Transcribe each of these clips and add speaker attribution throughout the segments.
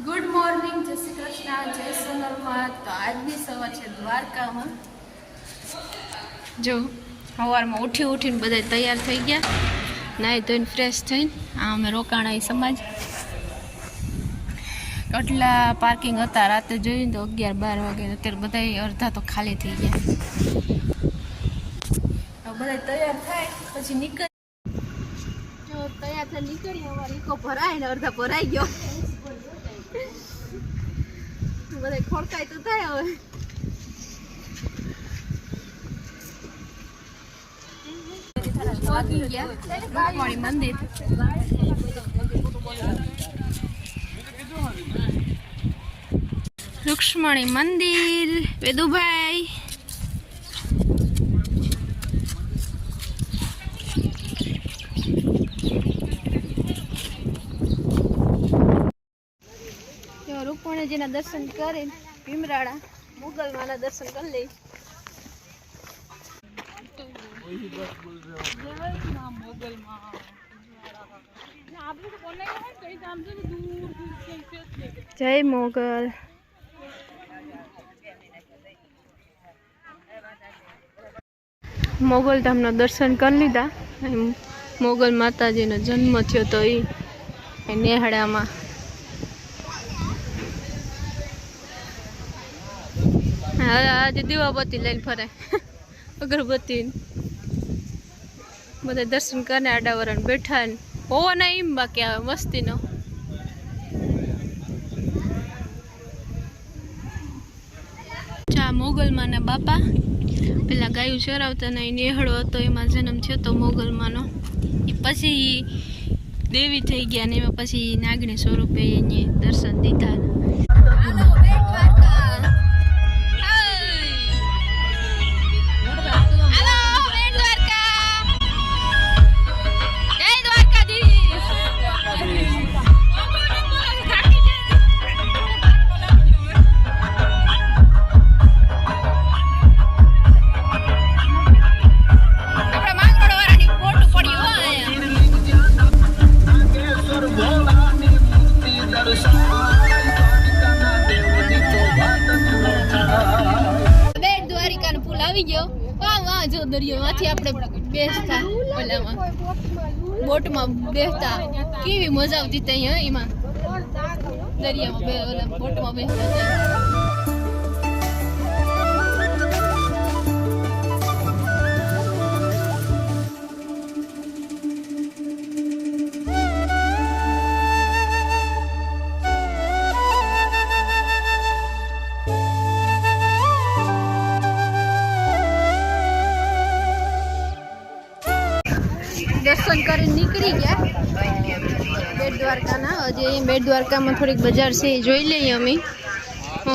Speaker 1: Good morning, જય શ્રી કૃષ્ણ, જય સોનલમાં. તો આજની સવાર છે દ્વારકામાં. જો સવારમાં ઉઠીને બધા તૈયાર થઈ ગયા, નાહી ધોઈને ફ્રેશ થઈને. આ અમે રોકાણા એ સમાજ. કેટલા પાર્કિંગ હતા રાતે જોઈને તો 11-12 વાગે. અત્યારે બધા અડધા તો ખાલી થઈ ગયા. બધા તૈયાર થાય પછી નીકળ. જો તૈયાર થઈ નીકળી, અમારે ઈકો ભરાય ને અડધા ભરાઈ ગયો. બધા ખોડકાય તો થાય હવે. રૂકમણી મંદિર. રૂક્ષ્મણી મંદિર વેદુભાઈ. રૂકમણીજીના દર્શન કરી ભીમરાળા મોગલમાના દર્શન કરી લઈ. જય મોગલ. મોગલ ધામના દર્શન કરી લીધા. મોગલ માતાજીનો જન્મ થયો તો એ નેહડામાં. આજે દીવાબત્તી લઈને ફરે, અગરબત્તી. બધા દર્શન કરીને આડાવરણ બેઠા ને હોવો ને એમ બાકી આવે મસ્તીનો. ચા મોગલમાના બાપા પેલા ગાયું ચરાવતા ને નેહડો હતો, એમાં જન્મ થયો તો મોગલમાનો. પછી દેવી થઈ ગયા ને એમાં પછી નાગણી સ્વરૂપે એને દર્શન દીધા. જો દરિયામાંથી આપણે બેસતા ઓલામાં બોટમાં બેસતા કેવી મજા આવતી ત્યાં. એમાં દરિયામાં બોટમાં બેસતા. દર્શન કરીને નીકળી ગયા બેટ દ્વારકાના. હજી બેટ દ્વારકામાં થોડીક બજાર છે, એ જોઈ લઈએ અમે.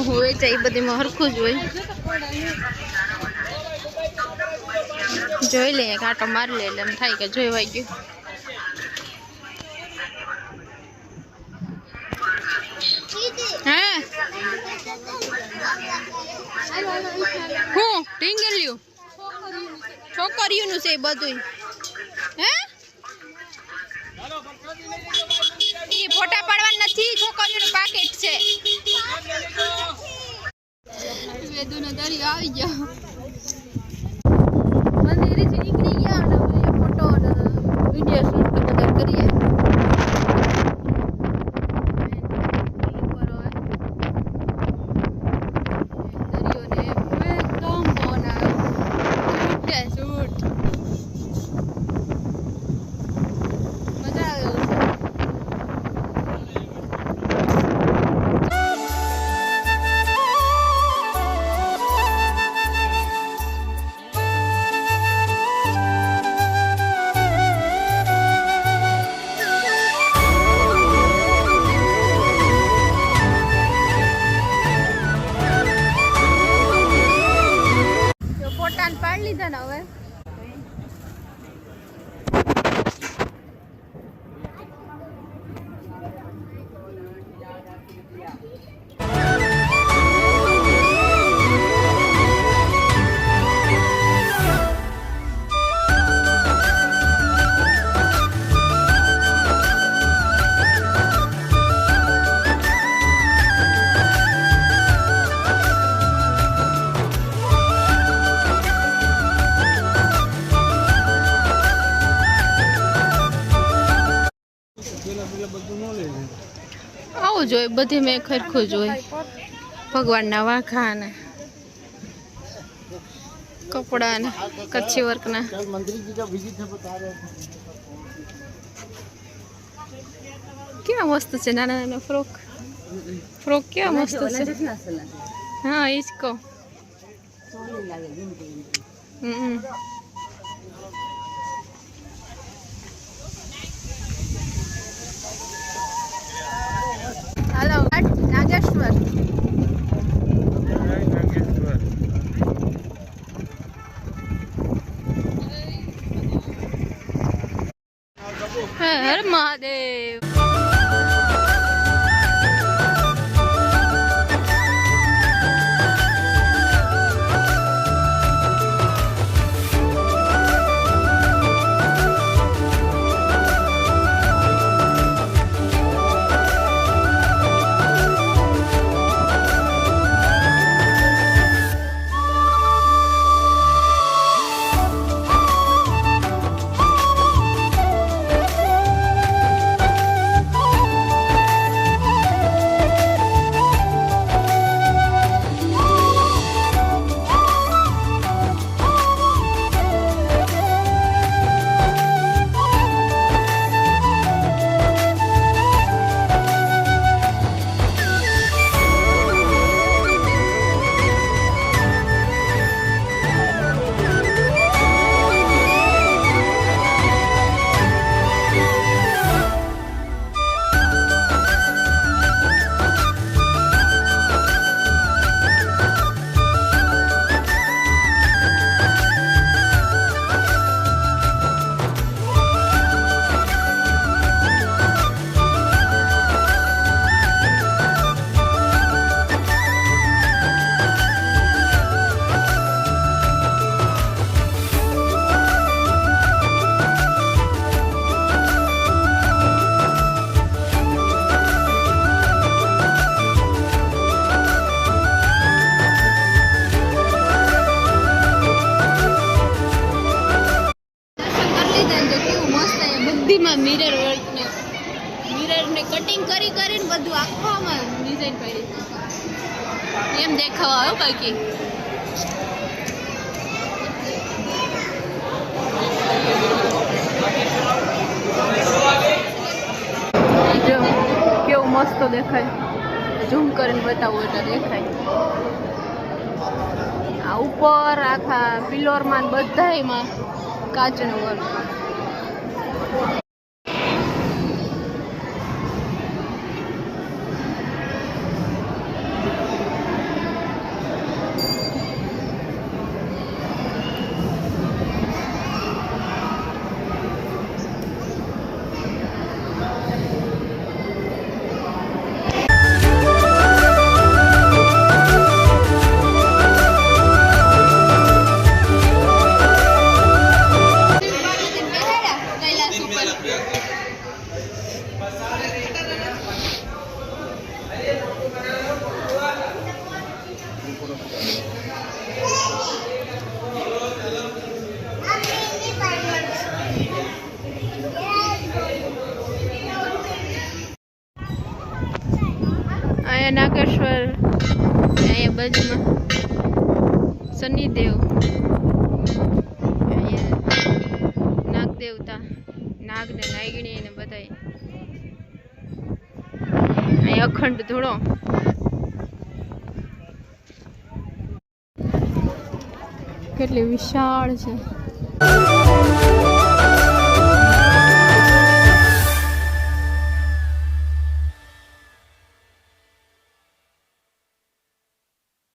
Speaker 1: હોય તો એ બધીમાં હરખું જ હોય. જોઈ લઈએ, કાંટો મારી લે એટલે એમ થાય કે જોઈ ગયું. હે હું ટીંગલ્યું છોકરીઓનું છે બધું. હે એ ફોટા પાડવા નથી, છોકરીઓનું પાકેટ છે. વેદુનો દરિયો આવી ગયો. મંદિરેથી નીકળી ગયા અને ફોટો વિડીયો શૂટ બધા કરીએ. આવું જ હોય, બધી મેં ખરખું જ હોય. ભગવાનના વાઘા ને કપડા ને કચ્છી વર્કના. કેવા મસ્ત છે નાના નાના ફ્રોક. ફ્રોક કેવા મસ્ત છે. હા એ જ કહું. હાલો નાગેશ્વર. હર મહાદેવ. મિરરને કટિંગ કરીને બધું આખવામાં ડિઝાઇન કરી એમ દેખાવા આવ્યો. બાકી જો કેવું મસ્ત દેખાય. ઝૂમ કરીને બતાવું એટલે દેખાય. આ ઉપર આખા પિલોરમાં બધાયમાં કાચનું વર્ક. અહીંયા નાગેશ્વર, અહીંયા બાજુમાં શનિદેવ, અહીંયા નાગ દેવતા, નાગ ને નાગિણી ને બધાય. અહીંયા અખંડ ધૂળો. કેટલી વિશાળ છે.